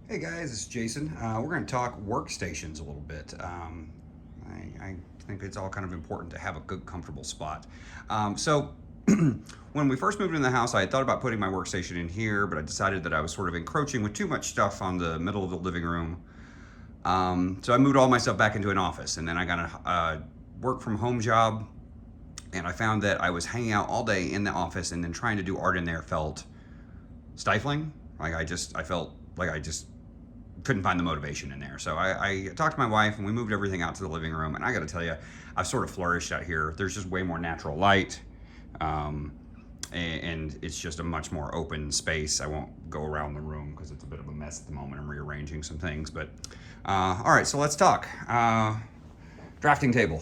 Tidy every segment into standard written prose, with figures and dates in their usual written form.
Hey guys, it's Jason. We're going to talk workstations a little bit. I think it's all kind of important to have a good, comfortable spot. So, when we first moved in the house, I had thought about putting my workstation in here, but I decided that I was sort of encroaching with too much stuff on the middle of the living room. So I moved all my stuff back into an office, and then I got a work from home job, and I found that I was hanging out all day in the office, and then trying to do art in there felt stifling. I felt like I just couldn't find the motivation in there. So I talked to my wife and we moved everything out to the living room. And I got to tell you, I've sort of flourished out here. There's just way more natural light. Um, and it's just a much more open space. I won't go around the room because it's a bit of a mess at the moment. I'm rearranging some things. But all right, so let's talk. Drafting table.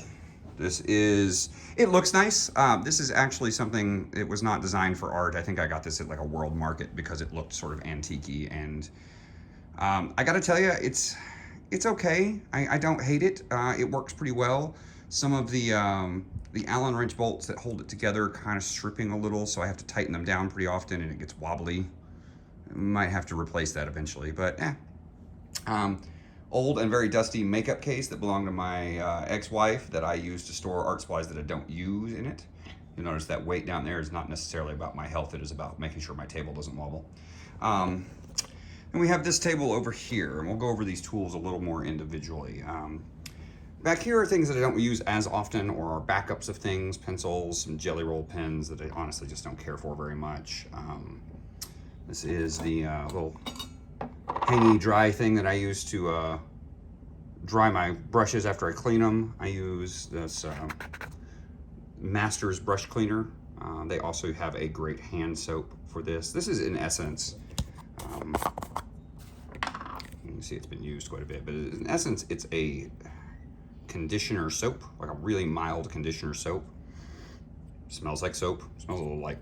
It looks nice. This is actually something, it was not designed for art. I think I got this at like a world market because it looked sort of antique-y. And I got to tell you, it's okay. I don't hate it. It works pretty well. Some of the Allen wrench bolts that hold it together kind of stripping a little, so I have to tighten them down pretty often, and it gets wobbly. Might have to replace that eventually, but old and very dusty makeup case that belonged to my ex-wife that I use to store art supplies that I don't use in it. You'll notice that weight down there is not necessarily about my health. It is about making sure my table doesn't wobble. And we have this table over here, and we'll go over these tools a little more individually. Back here are things that I don't use as often, or are backups of things, pencils, some jelly roll pens that I honestly just don't care for very much. This is the little hangy dry thing that I use to dry my brushes after I clean them. I use this Masters brush cleaner. They also have a great hand soap for this. This is in essence, you can see it's been used quite a bit, but in essence, it's a conditioner soap, like a really mild conditioner soap. Smells like soap. Smells a little like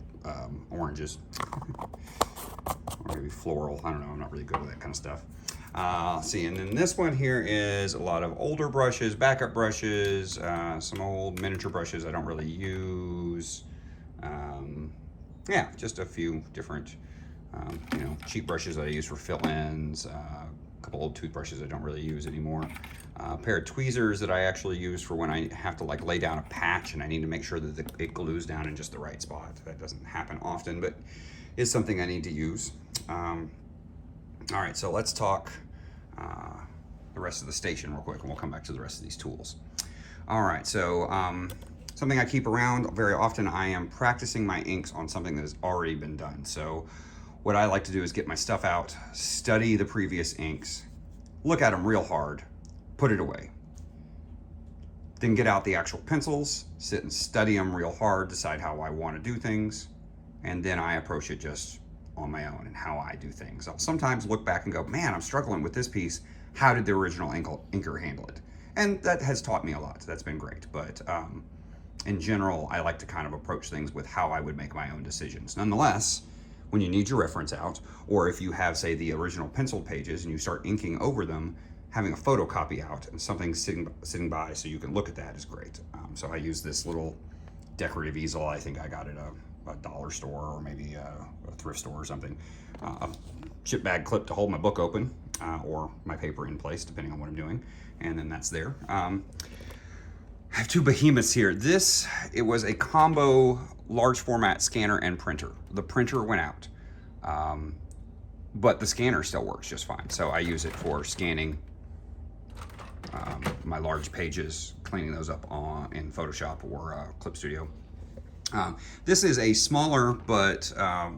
oranges, or maybe floral. I don't know. I'm not really good with that kind of stuff. See, and then this one here is a lot of older brushes, backup brushes, some old miniature brushes I don't really use. Yeah, just a few different, cheap brushes that I use for fill-ins. A couple old toothbrushes I don't really use anymore. A pair of tweezers that I actually use for when I have to like lay down a patch and I need to make sure that it glues down in just the right spot. That doesn't happen often, but is something I need to use. All right, so let's talk the rest of the station real quick, and we'll come back to the rest of these tools. All right, so something I keep around very often, I am practicing my inks on something that has already been done. So what I like to do is get my stuff out, study the previous inks, look at them real hard, put it away. Then get out the actual pencils, sit and study them real hard, decide how I want to do things, and then I approach it just on my own and how I do things. I'll sometimes look back and go, man, I'm struggling with this piece. How did the original inker handle it? And that has taught me a lot. That's been great. But in general, I like to kind of approach things with how I would make my own decisions. Nonetheless, when you need your reference out, or if you have, say, the original penciled pages and you start inking over them, having a photocopy out and something sitting by so you can look at that is great. So I use this little decorative easel. I think I got it a dollar store or maybe a thrift store or something. A chip bag clip to hold my book open or my paper in place, depending on what I'm doing. And then that's there. I have two behemoths here. It was a combo large format scanner and printer. The printer went out, but the scanner still works just fine. So I use it for scanning my large pages, cleaning those up in Photoshop or Clip Studio. This is a smaller but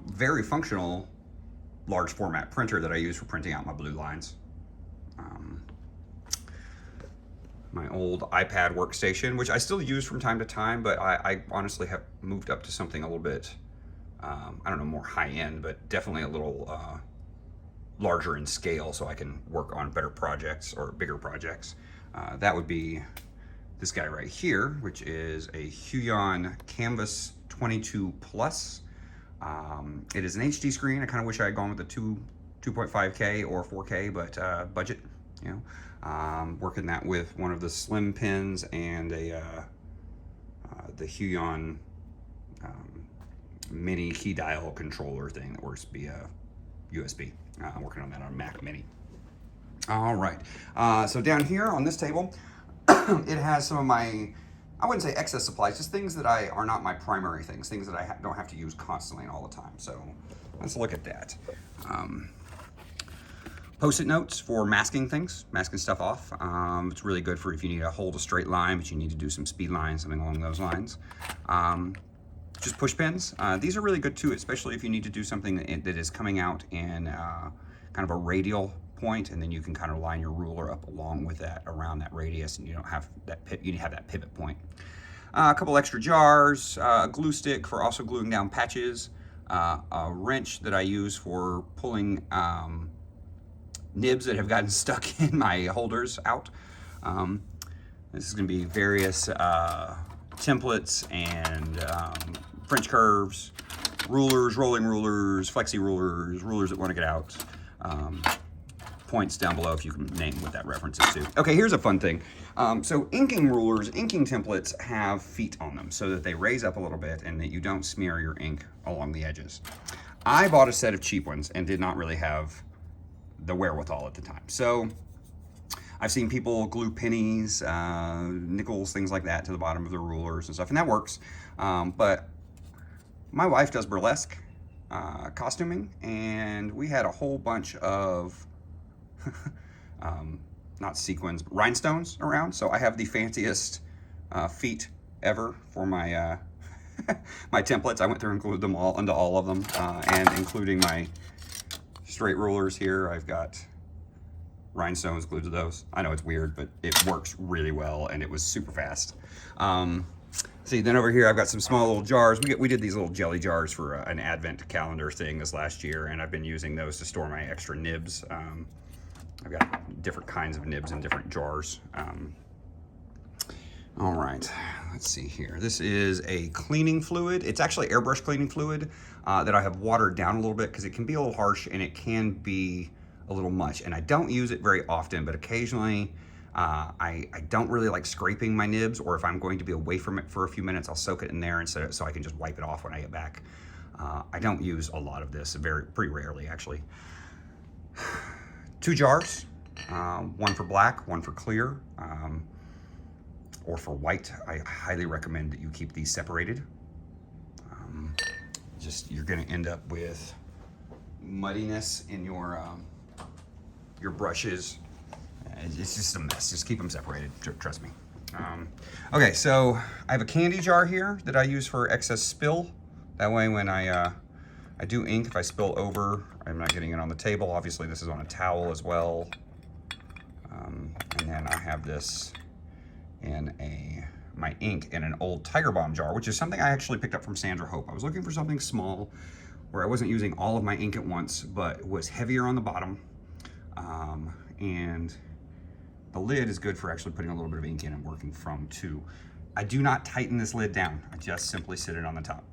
very functional large format printer that I use for printing out my blue lines. My old iPad workstation, which I still use from time to time, but I honestly have moved up to something a little bit, I don't know, more high-end, but definitely a little larger in scale so I can work on better projects or bigger projects. That would be this guy right here, which is a Huion Canvas 22 Plus. It is an HD screen. I kind of wish I had gone with the 2.5K or 4K, but budget, working that with one of the slim pins and the Huion mini key dial controller thing that works via USB. I'm working on that on a Mac Mini. All right. So down here on this table, it has some of my, I wouldn't say excess supplies, just things that are not my primary things that I don't have to use constantly and all the time. So let's look at that. Post-it notes for masking things, masking stuff off. It's really good for if you need to hold a straight line, but you need to do some speed lines, something along those lines. Just push pins. These are really good too, especially if you need to do something that is coming out in kind of a radial point, and then you can kind of line your ruler up along with that around that radius, and you don't have that you have that pivot point. A couple extra jars, a glue stick for also gluing down patches, a wrench that I use for pulling nibs that have gotten stuck in my holders out. This is going to be various templates and French curves, rulers, rolling rulers, flexi rulers, rulers that want to get out. Points down below if you can name what that references to. Okay, here's a fun thing. So inking rulers, inking templates have feet on them so that they raise up a little bit and that you don't smear your ink along the edges. I bought a set of cheap ones and did not really have the wherewithal at the time. So I've seen people glue pennies, nickels, things like that to the bottom of their rulers and stuff, and that works. But my wife does burlesque costuming, and we had a whole bunch of not sequins, but rhinestones around. So I have the fanciest feet ever for my my templates. I went through and glued them all into all of them, and including my straight rulers here. I've got rhinestones glued to those. I know it's weird, but it works really well, and it was super fast. See, then over here I've got some small little jars. We did these little jelly jars for an advent calendar thing this last year, and I've been using those to store my extra nibs. I've got different kinds of nibs in different jars. All right, let's see here. This is a cleaning fluid. It's actually airbrush cleaning fluid that I have watered down a little bit because it can be a little harsh and it can be a little much. And I don't use it very often, but occasionally I don't really like scraping my nibs, or if I'm going to be away from it for a few minutes, I'll soak it in there instead so I can just wipe it off when I get back. I don't use a lot of this, pretty rarely actually. 2 jars, one for black, one for clear, or for white. I highly recommend that you keep these separated. You're gonna end up with muddiness in your brushes. It's just a mess. Just keep them separated, trust me. Okay, so I have a candy jar here that I use for excess spill. That way when I do ink, if I spill over, I'm not getting it on the table. Obviously this is on a towel as well. And then I have this in my ink in an old Tiger Balm jar, which is something I actually picked up from Sandra Hope. I was looking for something small where I wasn't using all of my ink at once, but was heavier on the bottom. And the lid is good for actually putting a little bit of ink in and working from too. I do not tighten this lid down. I just simply sit it on the top.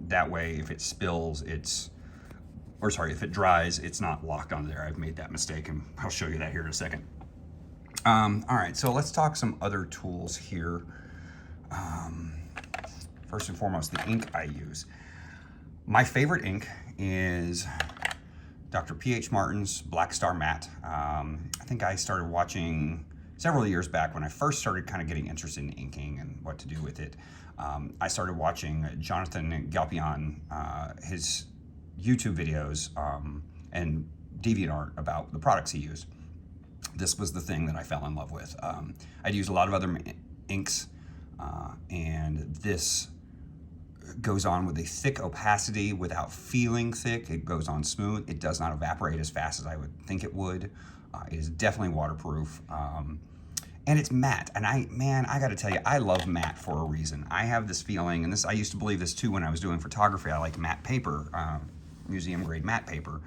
That way, if it spills, if it dries, it's not locked onto there. I've made that mistake, and I'll show you that here in a second. All right, so let's talk some other tools here. First and foremost, the ink I use. My favorite ink is Dr. P.H. Martin's Black Star Matte. I think I started watching several years back when I first started kind of getting interested in inking and what to do with it. I started watching Jonathan Galpion, his YouTube videos and DeviantArt about the products he used. This was the thing that I fell in love with. I'd used a lot of other inks, and this goes on with a thick opacity without feeling thick. It goes on smooth. It does not evaporate as fast as I would think it would. It is definitely waterproof. And it's matte. And I gotta tell you, I love matte for a reason. I have this feeling, and I used to believe this too when I was doing photography. I like matte paper, museum grade matte paper,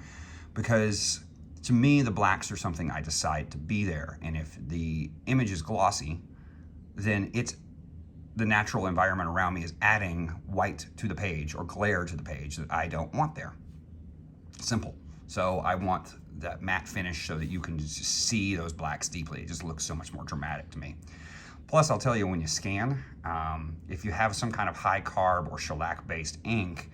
because to me, the blacks are something I decide to be there. And if the image is glossy, then the natural environment around me is adding white to the page or glare to the page that I don't want there. Simple. So I want that matte finish so that you can just see those blacks deeply. It just looks so much more dramatic to me. Plus, I'll tell you, when you scan, if you have some kind of high carb or shellac-based ink,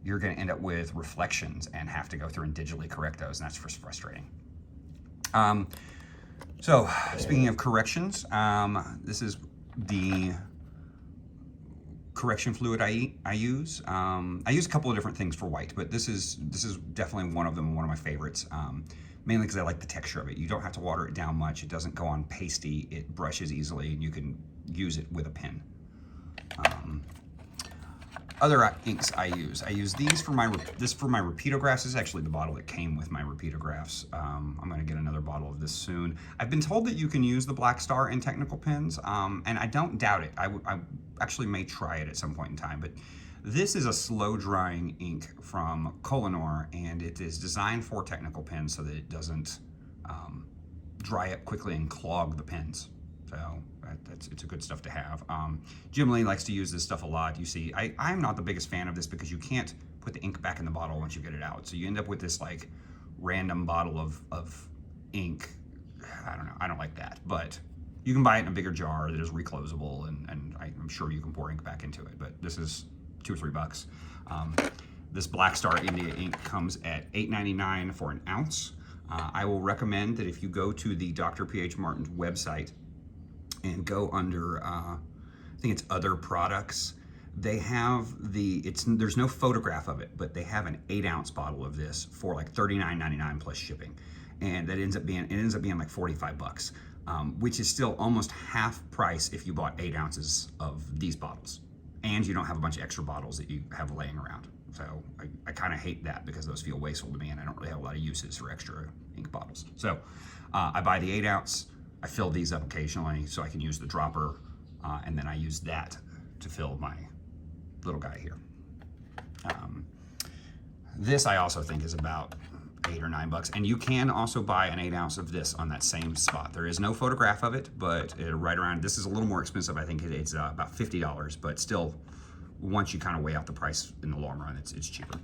you're gonna end up with reflections and have to go through and digitally correct those, and that's just frustrating. So speaking of corrections, this is the correction fluid I use. I use a couple of different things for white, but this is definitely one of them, one of my favorites. Mainly because I like the texture of it. You don't have to water it down much. It doesn't go on pasty. It brushes easily, and you can use it with a pen. Other inks I use these for my repeatographs. This is actually the bottle that came with my repeatographs. I'm going to get another bottle of this soon. I've been told that you can use the Black Star in technical pens, and I don't doubt it. I actually may try it at some point in time, but this is a slow drying ink from Kohinoor, and it is designed for technical pens so that it doesn't dry up quickly and clog the pens. So it's a good stuff to have. Jim Lee likes to use this stuff a lot. You see, I'm not the biggest fan of this because you can't put the ink back in the bottle once you get it out. So you end up with this like random bottle of ink. I don't know, I don't like that, but you can buy it in a bigger jar that is reclosable, and I'm sure you can pour ink back into it, but this is $2 or $3. This Black Star India ink comes at $8.99 for an ounce. I will recommend that if you go to the Dr. P.H. Martin's website and go under, I think it's other products, they have there's no photograph of it, but they have an 8-ounce bottle of this for like $39.99 plus shipping. And that ends up being like $45, which is still almost half price if you bought 8 ounces of these bottles. And you don't have a bunch of extra bottles that you have laying around. So I kind of hate that because those feel wasteful to me, and I don't really have a lot of uses for extra ink bottles. So I buy the 8-ounce. I fill these up occasionally so I can use the dropper, and then I use that to fill my little guy here. This I also think is about $8 or $9, and you can also buy an 8-ounce of this on that same spot. There is no photograph of it, but right around, this is a little more expensive. I think it's about $50, but still, once you kind of weigh out the price in the long run, it's cheaper.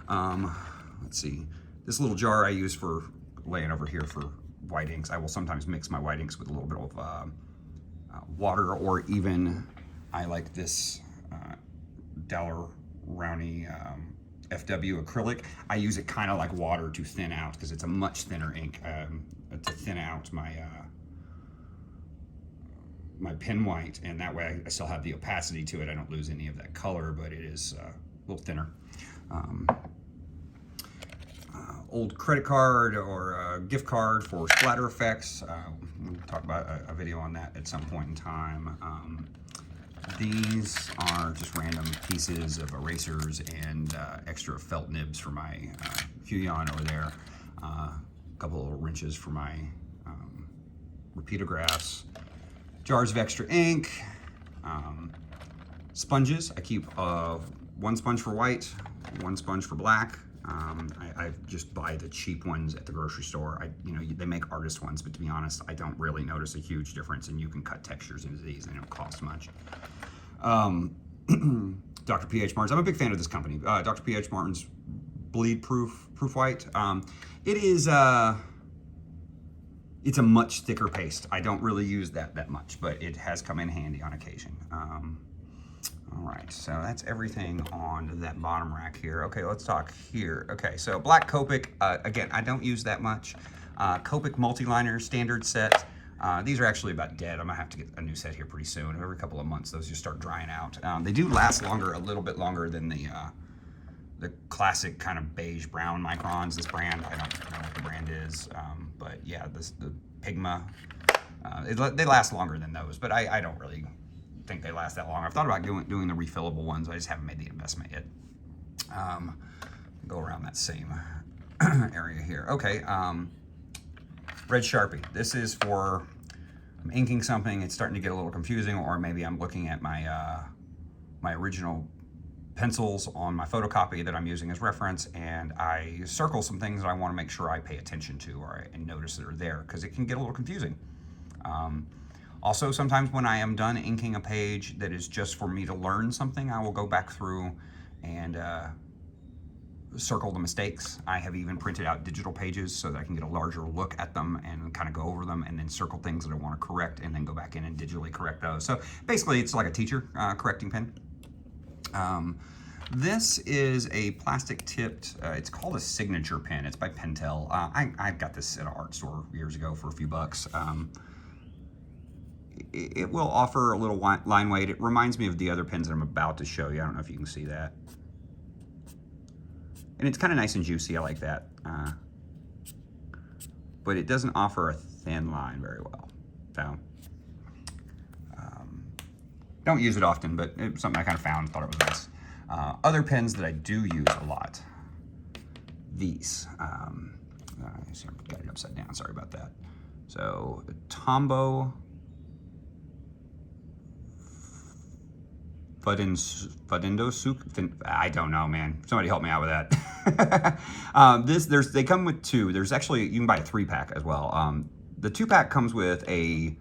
Let's see, this little jar I use for laying over here for white inks. I will sometimes mix my white inks with a little bit of water, or even I like this Daler Rowney FW acrylic. I use it kind of like water to thin out because it's a much thinner ink to thin out my my pen white, and that way I still have the opacity to it. I don't lose any of that color, but it is a little thinner. Old credit card or a gift card for splatter effects. We'll talk about a video on that at some point in time. These are just random pieces of erasers and extra felt nibs for my Huion over there. A couple of little wrenches for my repeatographs. Jars of extra ink. Sponges. I keep one sponge for white, one sponge for black. I just buy the cheap ones at the grocery store. They make artist ones, but to be honest, I don't really notice a huge difference, and you can cut textures into these and they don't cost much. Dr. P.H. Martin's, I'm a big fan of this company. Dr. P.H. Martin's bleed proof white. It is, it's a much thicker paste. I don't really use that much, but it has come in handy on occasion. All right, so that's everything on that bottom rack here. Okay, let's talk here. Okay, so black Copic, again, I don't use that much. Copic multi-liner standard set. These are actually about dead. I'm gonna have to get a new set here pretty soon. Every couple of months, those just start drying out. They do last longer, a little bit longer than the classic kind of beige brown microns. This brand, I don't know what the brand is, but yeah, the Pigma, they last longer than those, but I don't really think they last that long. I've thought about doing the refillable ones. I just haven't made the investment yet. Go around that same area here. Okay, red Sharpie. This is for, I'm inking something, it's starting to get a little confusing, or maybe I'm looking at my my original pencils on my photocopy that I'm using as reference, and I circle some things that I want to make sure I pay attention to or I notice that are there, because it can get a little confusing. Also, sometimes when I am done inking a page that is just for me to learn something, I will go back through and circle the mistakes. I have even printed out digital pages so that I can get a larger look at them and kind of go over them, and then circle things that I want to correct, and then go back in and digitally correct those. So basically, it's like a teacher correcting pen. This is a plastic tipped, it's called a signature pen. It's by Pentel. I got this at an art store years ago for a few bucks. It will offer a little line weight. It reminds me of the other pens that I'm about to show you. I don't know if you can see that. And it's kind of nice and juicy. I like that. But it doesn't offer a thin line very well. So, don't use it often, but it's something I kind of found, thought it was nice. Other pens that I do use a lot, these. See, I've got it upside down, sorry about that. So, Tombow Fudendo, I don't know, man. Somebody help me out with that. They come with two. There's actually, you can buy a 3-pack as well. The 2-pack comes with a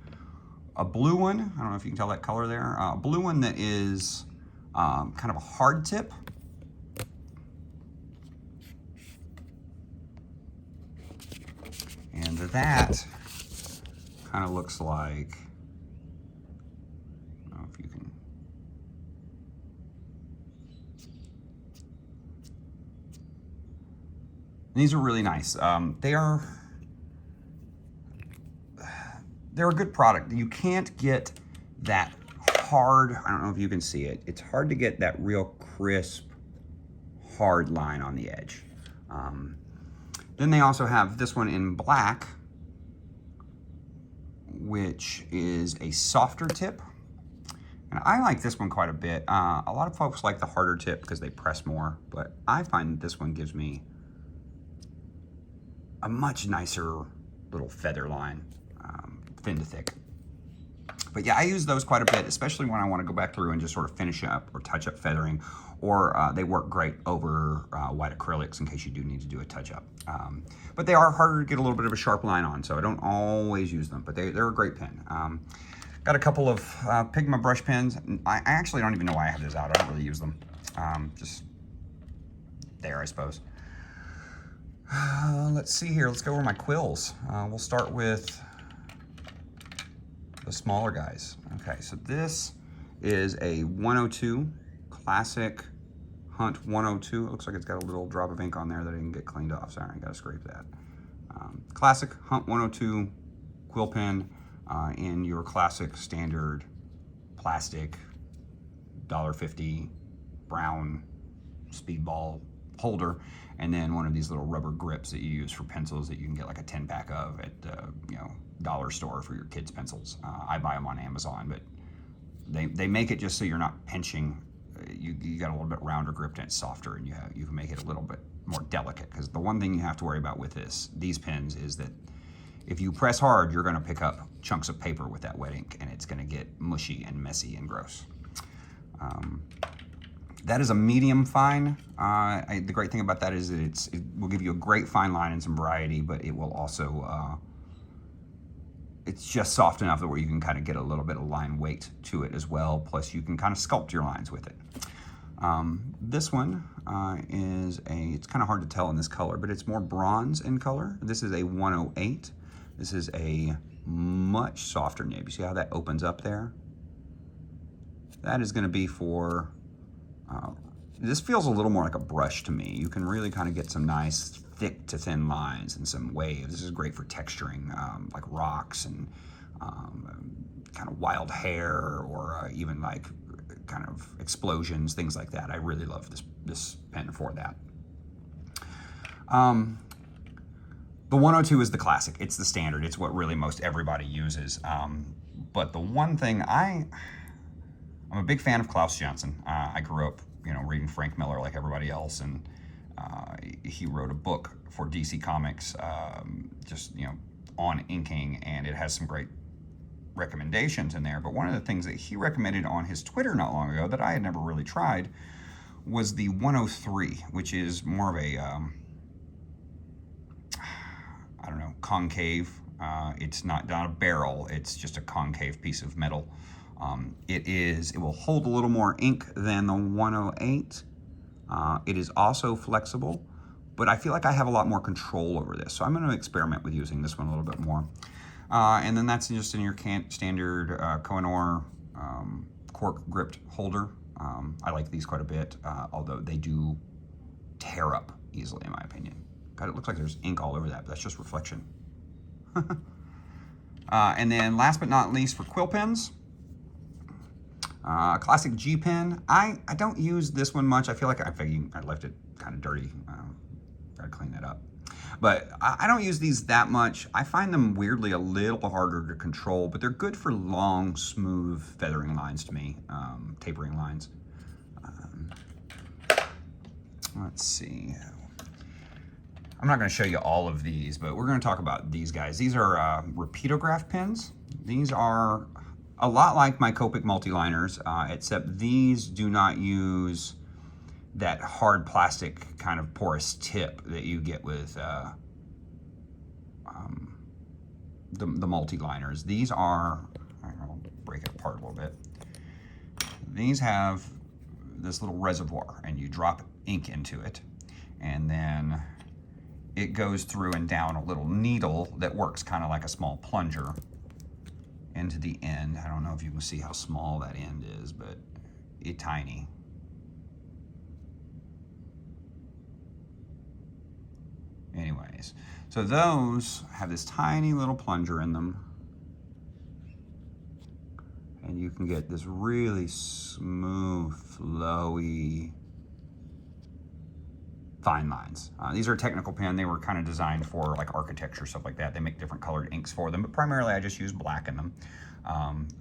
blue one. I don't know if you can tell that color there. A blue one that is kind of a hard tip. And that kind of looks like, I don't know if you can, these are really nice. They're a good product. You can't get that hard, I don't know if you can see it, it's hard to get that real crisp, hard line on the edge. Then they also have this one in black, which is a softer tip. And I like this one quite a bit. A lot of folks like the harder tip because they press more, but I find this one gives me a much nicer little feather line, thin to thick. But yeah, I use those quite a bit, especially when I want to go back through and just sort of finish up or touch up feathering, or they work great over white acrylics in case you do need to do a touch up. But they are harder to get a little bit of a sharp line on, so I don't always use them, but they're a great pen. Got a couple of Pigma brush pens. I actually don't even know why I have those out. I don't really use them. Just there, I suppose. Let's see here. Let's go over my quills. We'll start with the smaller guys. Okay, so this is a 102 Classic Hunt 102. It looks like it's got a little drop of ink on there that I didn't get cleaned off. Sorry, I gotta scrape that. Classic Hunt 102 quill pen in your classic standard plastic $1.50 brown speedball holder, and then one of these little rubber grips that you use for pencils that you can get like a 10-pack of at dollar store for your kids' pencils. I buy them on Amazon, but they make it just so you're not pinching. You got a little bit rounder grip and it's softer, and you can make it a little bit more delicate, because the one thing you have to worry about with these pens is that if you press hard, you're going to pick up chunks of paper with that wet ink, and it's going to get mushy and messy and gross. That is a medium fine. The great thing about that is that it will give you a great fine line and some variety, but it will also, it's just soft enough that where you can kind of get a little bit of line weight to it as well, plus you can kind of sculpt your lines with it. This one it's kind of hard to tell in this color, but it's more bronze in color. This is a 108. This is a much softer nib. You see how that opens up there? That is going to be for, this feels a little more like a brush to me. You can really kind of get some nice thick to thin lines and some waves. This is great for texturing like rocks and kind of wild hair, or even like kind of explosions, things like that. I really love this pen for that. The 102 is the classic. It's the standard. It's what really most everybody uses. But the one thing I'm a big fan of Klaus Johnson. I grew up, reading Frank Miller like everybody else, and he wrote a book for DC Comics, on inking, and it has some great recommendations in there. But one of the things that he recommended on his Twitter not long ago that I had never really tried was the 103, which is more of a, concave. It's not a barrel, it's just a concave piece of metal. It will hold a little more ink than the 108. It is also flexible, but I feel like I have a lot more control over this. So I'm going to experiment with using this one a little bit more. And then that's just in your standard Kohinoor cork gripped holder. I like these quite a bit, although they do tear up easily, in my opinion. God, it looks like there's ink all over that, but that's just reflection. And then last but not least, for quill pens, classic G pen. I don't use this one much. I feel like I left it kind of dirty. Gotta clean that up. But I don't use these that much. I find them weirdly a little harder to control, but they're good for long, smooth feathering lines to me, tapering lines. Let's see. I'm not going to show you all of these, but we're going to talk about these guys. These are repeatograph pens. These are a lot like my Copic multiliners, except these do not use that hard plastic kind of porous tip that you get with the multiliners. These are, I'll break it apart a little bit. These have this little reservoir, and you drop ink into it, and then it goes through and down a little needle that works kind of like a small plunger into the end. I don't know if you can see how small that end is, but it's tiny. Anyways, so those have this tiny little plunger in them, and you can get this really smooth, flowy, fine lines. These are a technical pen. They were kind of designed for like architecture, stuff like that. They make different colored inks for them, but primarily I just use black in them.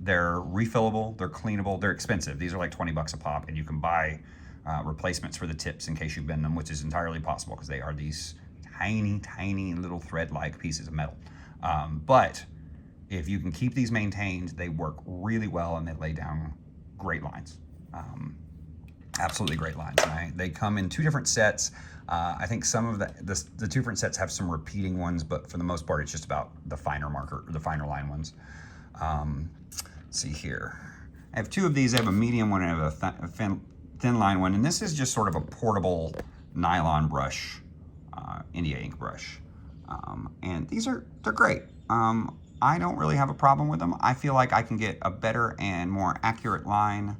They're refillable, they're cleanable, they're expensive. These are like 20 bucks a pop, and you can buy replacements for the tips in case you bend them, which is entirely possible because they are these tiny, tiny little thread-like pieces of metal. But if you can keep these maintained, they work really well and they lay down great lines. Absolutely great lines. They come in 2 different sets. I think some of the 2 different sets have some repeating ones, but for the most part, it's just about the finer marker, the finer line ones. Let's see here. I have 2 of these. I have a medium one and I have a thin line one, and this is just sort of a portable nylon brush, India ink brush. And they're great. I don't really have a problem with them. I feel like I can get a better and more accurate line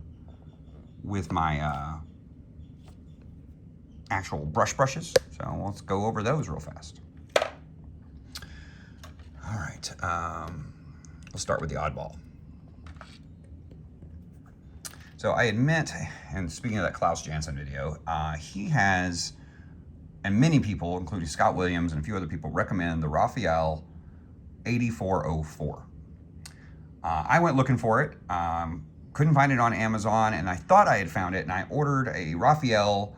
with my actual brushes. So let's go over those real fast. All right, we'll start with the oddball. So I admit, and speaking of that Klaus Janson video, he has, and many people, including Scott Williams and a few other people, recommend the Raphael 8404. I went looking for it. Couldn't find it on Amazon, and I thought I had found it, and I ordered a Raphael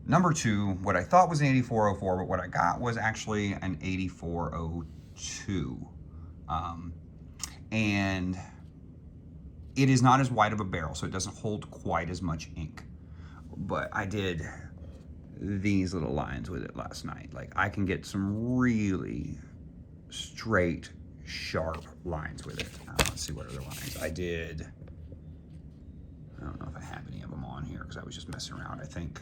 #2, what I thought was an 8404, but what I got was actually an 8402. And it is not as wide of a barrel, so it doesn't hold quite as much ink. But I did these little lines with it last night. Like, I can get some really straight, sharp lines with it. Let's see what other lines I did. I don't know if I have any of them on here because I was just messing around. I think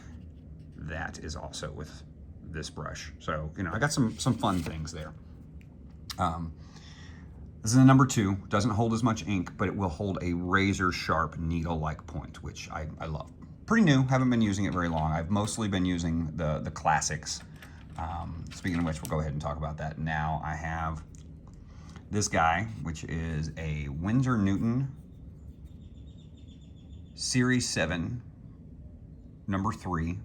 that is also with this brush. So, I got some fun things there. This is a #2. Doesn't hold as much ink, but it will hold a razor sharp needle-like point, which I love. Pretty new, haven't been using it very long. I've mostly been using the classics. Speaking of which, we'll go ahead and talk about that now. I have this guy, which is a Winsor Newton Series 7, #3.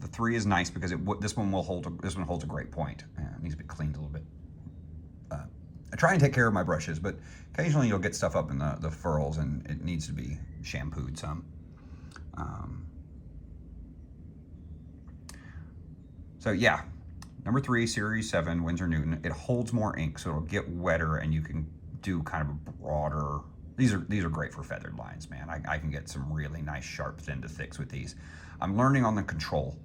The 3 is nice because this one holds a great point. It needs to be cleaned a little bit. I try and take care of my brushes, but occasionally you'll get stuff up in the furrows and it needs to be shampooed some. So yeah, #3, Series 7, Winsor Newton. It holds more ink, so it'll get wetter and you can do kind of a broader. These are great for feathered lines, man. I can get some really nice, sharp, thin to thicks with these. I'm learning on the control.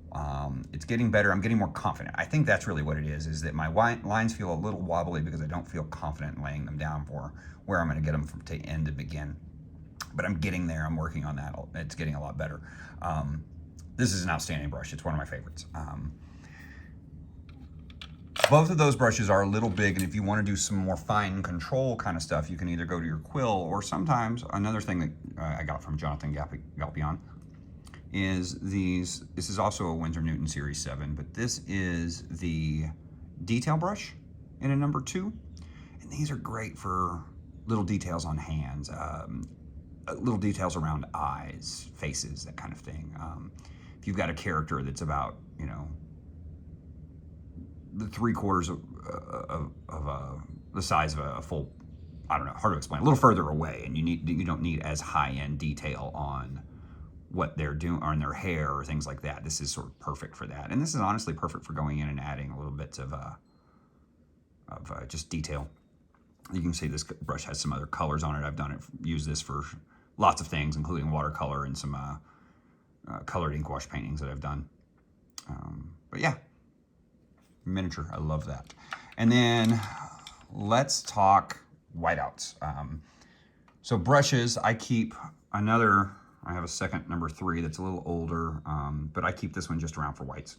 It's getting better. I'm getting more confident. I think that's really what it is that my lines feel a little wobbly because I don't feel confident in laying them down for where I'm going to get them from end to begin. But I'm getting there. I'm working on that. It's getting a lot better. This is an outstanding brush. It's one of my favorites. Both of those brushes are a little big, and if you want to do some more fine control kind of stuff, you can either go to your quill, or sometimes another thing that I got from Jonathan Galpion is these. This is also a Winsor Newton Series 7, but this is the detail brush in a number 2, and these are great for little details on hands, little details around eyes, faces, that kind of thing. If you've got a character that's about, you know, the 3/4 of the size of a full, I don't know, hard to explain, a little further away, and you don't need as high-end detail on what they're doing, on their hair or things like that. This is sort of perfect for that, and this is honestly perfect for going in and adding a little bits of just detail. You can see this brush has some other colors on it. I've used this for lots of things, including watercolor and some colored ink wash paintings that I've done. But yeah, miniature, I love that. And then let's talk whiteouts. So brushes, I keep another, I have a second number 3 that's a little older, but I keep this one just around for whites.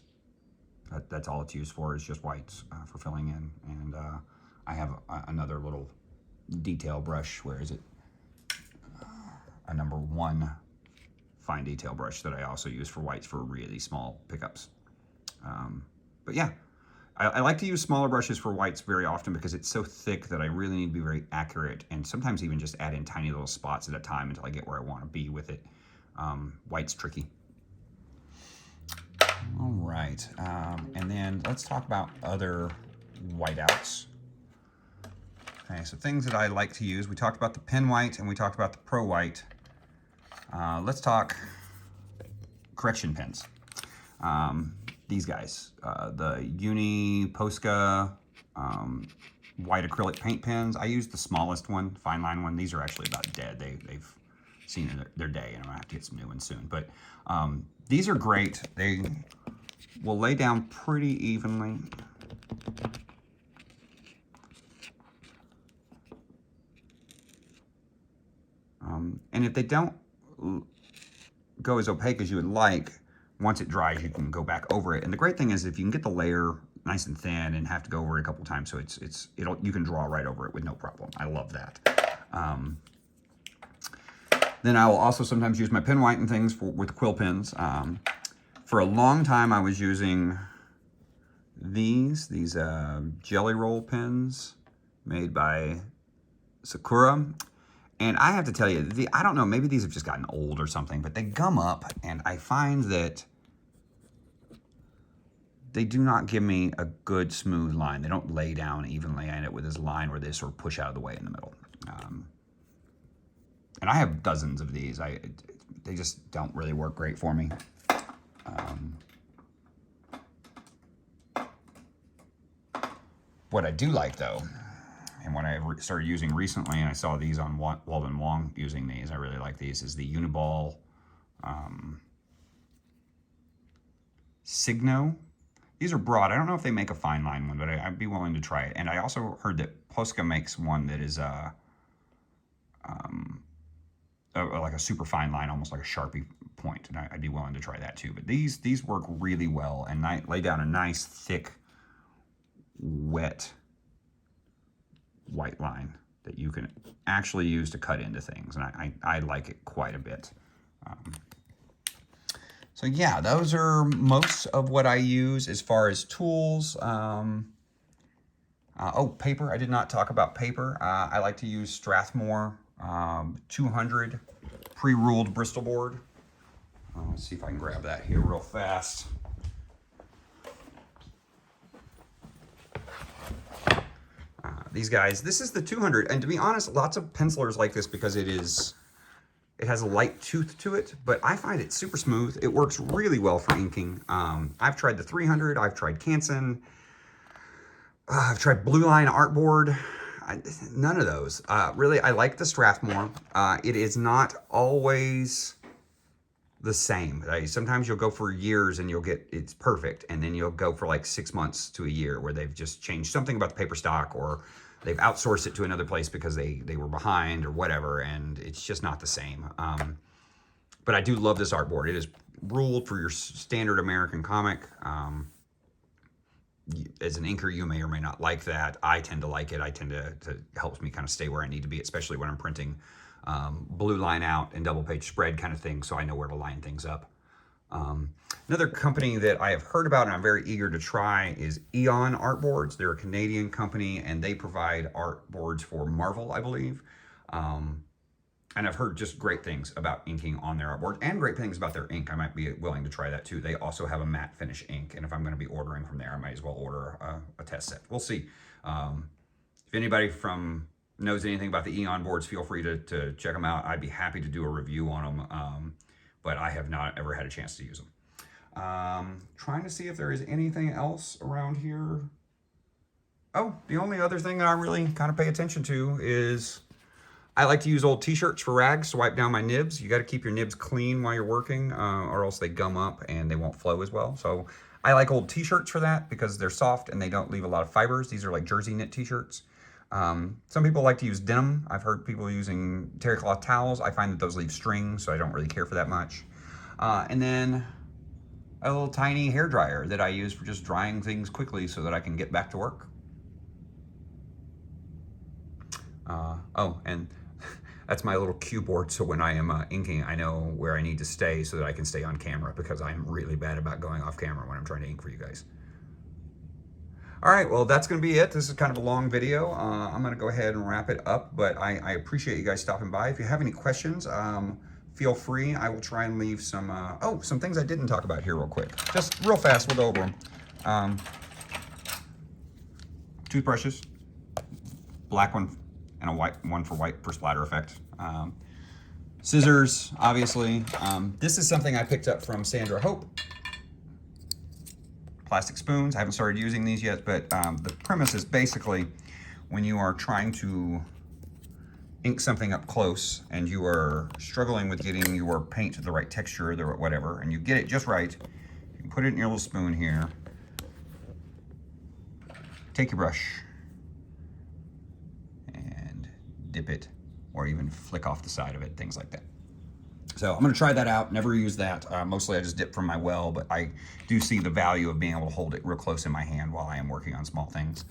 That's all it's used for, is just whites for filling in. And I have another little detail brush. Where is it? A number 1 fine detail brush that I also use for whites for really small pickups. But yeah, I like to use smaller brushes for whites very often because it's so thick that I really need to be very accurate, and sometimes even just add in tiny little spots at a time until I get where I want to be with it. White's tricky. All right, and then let's talk about other whiteouts. Okay, so things that I like to use. We talked about the pen white and we talked about the pro white. Let's talk correction pens. These guys, the Uni Posca white acrylic paint pens. I use the smallest one, fine line one. These are actually about dead. They've seen their day, and I'm gonna have to get some new ones soon. But these are great. They will lay down pretty evenly. And if they don't go as opaque as you would like, once it dries, you can go back over it. And the great thing is, if you can get the layer nice and thin and have to go over it a couple times, so you can draw right over it with no problem. I love that. Then I will also sometimes use my pen white and things with quill pens. For a long time, I was using these jelly roll pens made by Sakura. And I have to tell you, I don't know, maybe these have just gotten old or something, but they gum up, and I find that they do not give me a good smooth line. They don't lay down evenly. I end up with this line where they sort of push out of the way in the middle. And I have dozens of these. They just don't really work great for me. What I do like, though, and what I started using recently, and I saw these on Walden Wong using these, I really like these, is the Uniball Signo. These are broad. I don't know if they make a fine line one, but I'd be willing to try it. And I also heard that Posca makes one that is like a super fine line, almost like a Sharpie point, and I'd be willing to try that too. But these work really well and lay down a nice, thick, wet white line that you can actually use to cut into things, and I like it quite a bit. So yeah, those are most of what I use as far as tools. Oh, paper. I did not talk about paper. I like to use Strathmore 200 pre-ruled Bristol board. Let's see if I can grab that here real fast. These guys, this is the 200, and to be honest, lots of pencilers like this because it has a light tooth to it, but I find it super smooth. It works really well for inking. I've tried the 300, I've tried Canson, I've tried Blue Line Artboard. None of those. Really, I like the Strathmore. It is not always the same. Sometimes you'll go for years and it's perfect, and then you'll go for like 6 months to a year where they've just changed something about the paper stock, or they've outsourced it to another place because they were behind or whatever, and it's just not the same. But I do love this artboard. It is ruled for your standard American comic. as an inker, you may or may not like that. I tend to like it. I tend to helps me kind of stay where I need to be, especially when I'm printing blue line out and double page spread kind of thing, so I know where to line things up. Another company that I have heard about and I'm very eager to try is Eon Artboards. They're a Canadian company and they provide art boards for Marvel, I believe. And I've heard just great things about inking on their artboard and great things about their ink. I might be willing to try that too. They also have a matte finish ink, and if I'm going to be ordering from there, I might as well order a test set. We'll see. If anybody knows anything about the Eon boards, feel free to check them out. I'd be happy to do a review on them, but I have not ever had a chance to use them. Trying to see if there is anything else around here. Oh, the only other thing that I really kind of pay attention to is I like to use old t-shirts for rags to wipe down my nibs. You got to keep your nibs clean while you're working, or else they gum up and they won't flow as well. So I like old t-shirts for that because they're soft and they don't leave a lot of fibers. These are like jersey knit t-shirts. Some people like to use denim. I've heard people using terry cloth towels. I find that those leave string, so I don't really care for that much. And then a little tiny hair dryer that I use for just drying things quickly so that I can get back to work. Oh, and that's my little cue board, so when I am inking, I know where I need to stay so that I can stay on camera, because I'm really bad about going off camera when I'm trying to ink for you guys. All right, well, that's going to be it. This is kind of a long video. I'm going to go ahead and wrap it up, but I appreciate you guys stopping by. If you have any questions, feel free. I will try and leave some, some things I didn't talk about here real quick. Just real fast, we'll go over them. Toothbrushes, black one, and a white one for splatter effect. Scissors, obviously. This is something I picked up from Sandra Hope. Plastic spoons. I haven't started using these yet, but the premise is basically when you are trying to ink something up close and you are struggling with getting your paint to the right texture or whatever, and you get it just right, you can put it in your little spoon here. Take your brush and dip it, or even flick off the side of it, things like that. So I'm gonna try that out, never use that. Mostly I just dip from my well, but I do see the value of being able to hold it real close in my hand while I am working on small things.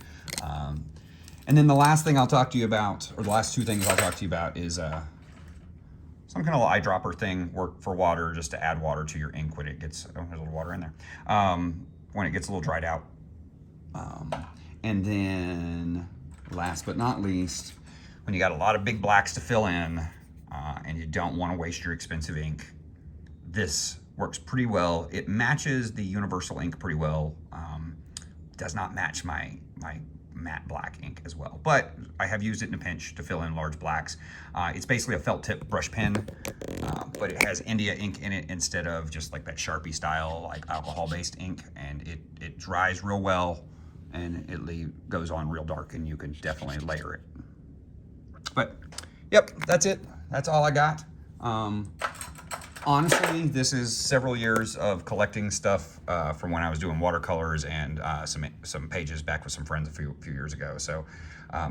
And then the last thing I'll talk to you about, or the last two things I'll talk to you about, is some kind of eyedropper thing for water, just to add water to your ink when it gets, oh, there's a little water in there, when it gets a little dried out. And then last but not least, when you got a lot of big blacks to fill in and you don't want to waste your expensive ink, this works pretty well. It matches the universal ink pretty well. Does not match my matte black ink as well, but I have used it in a pinch to fill in large blacks. It's basically a felt tip brush pen, but it has India ink in it instead of just like that Sharpie style, like alcohol-based ink, and it dries real well, and it goes on real dark, and you can definitely layer it. But yep, that's it. That's all I got. Honestly, this is several years of collecting stuff from when I was doing watercolors and some pages back with some friends a few years ago. So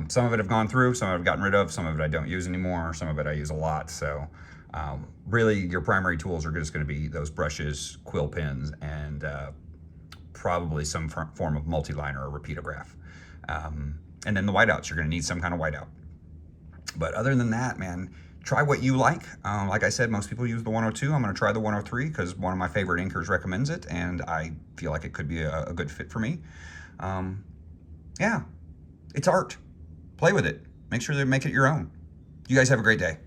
some of it have gone through, some of it I've gotten rid of, some of it I don't use anymore, some of it I use a lot. So really, your primary tools are just going to be those brushes, quill pens, and probably some form of multi-liner or repeatograph. And then the whiteouts, you're going to need some kind of whiteout. But other than that, man, try what you like. Like I said, most people use the 102. I'm going to try the 103 because one of my favorite inkers recommends it, and I feel like it could be a good fit for me. Yeah, it's art. Play with it. Make sure to make it your own. You guys have a great day.